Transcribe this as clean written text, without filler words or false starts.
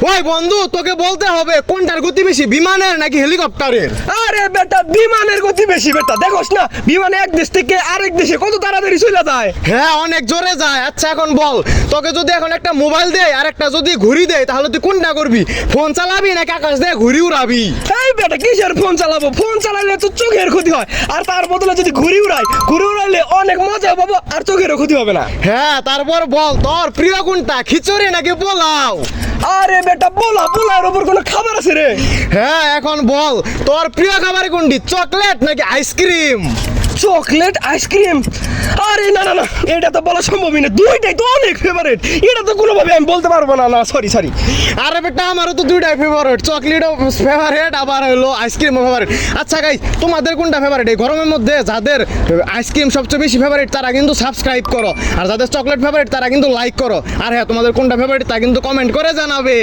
ওই বন্ধু, তোকে বলতে হবে কোনটার গতি বেশি, বিমানের নাকি হেলিকপ্টারের? আরে বেটা, বিমানের গতি বেশি বেটা। দেখোস না বিমানে এক দেশ থেকে আরেক দেশে কত তাড়াতাড়ি চলে যায়। হ্যাঁ, অনেক জোরে যায়। আচ্ছা এখন বল, তোকে যদি এখন একটা মোবাইল দেয় আর একটা যদি ঘুড়ি দেয়, তাহলে তুই কোনটা করবি? ফোন চালাবি নাকি আকাশ দিয়ে ঘুড়ি উড়াবি? এই বেটা, কিসের ফোন চালাবো? ফোন চালালে তো চোখের ক্ষতি হয়, আর তার বদলে যদি ঘুড়ি উড়াইলে অনেক মজা পাবো আর চোখেরও ক্ষতি হবে না। হ্যাঁ, তারপর বল তোর প্রিয় কোনটা, খিচুড়ি নাকি পোলাও? আরে বেটা, পোলার উপর কোনো খাবার আছে রে? হ্যাঁ, এখন বল তোর প্রিয় খাবার কোনটি, চকলেট নাকি আইসক্রিম? Chocolate, ice cream? আরে না না না, এটা তো বলা সম্ভবই না, দুইটাই তো অনেক ফেভারিট, এটা তো কোনোভাবে আমি বলতে পারবো না। না সরি। আরে বেটা, আমারও তো দুইটাই ফেভারিট, চকলেটও ফেভারিট আবার হলো আইসক্রিমও ফেভারিট। আচ্ছা গাইস, তোমাদের কোনটা ফেভারিট? এই গরমের মধ্যে যাদের আইসক্রিম সবচেয়ে বেশি ফেভারিট তারা কিন্তু সাবস্ক্রাইব করো, আর যাদের চকলেট ফেভারিট তারা কিন্তু লাইক করো। আর হ্যাঁ, তোমাদের কোনটা ফেভারিট তা কিন্তু কমেন্ট করে জানাবে।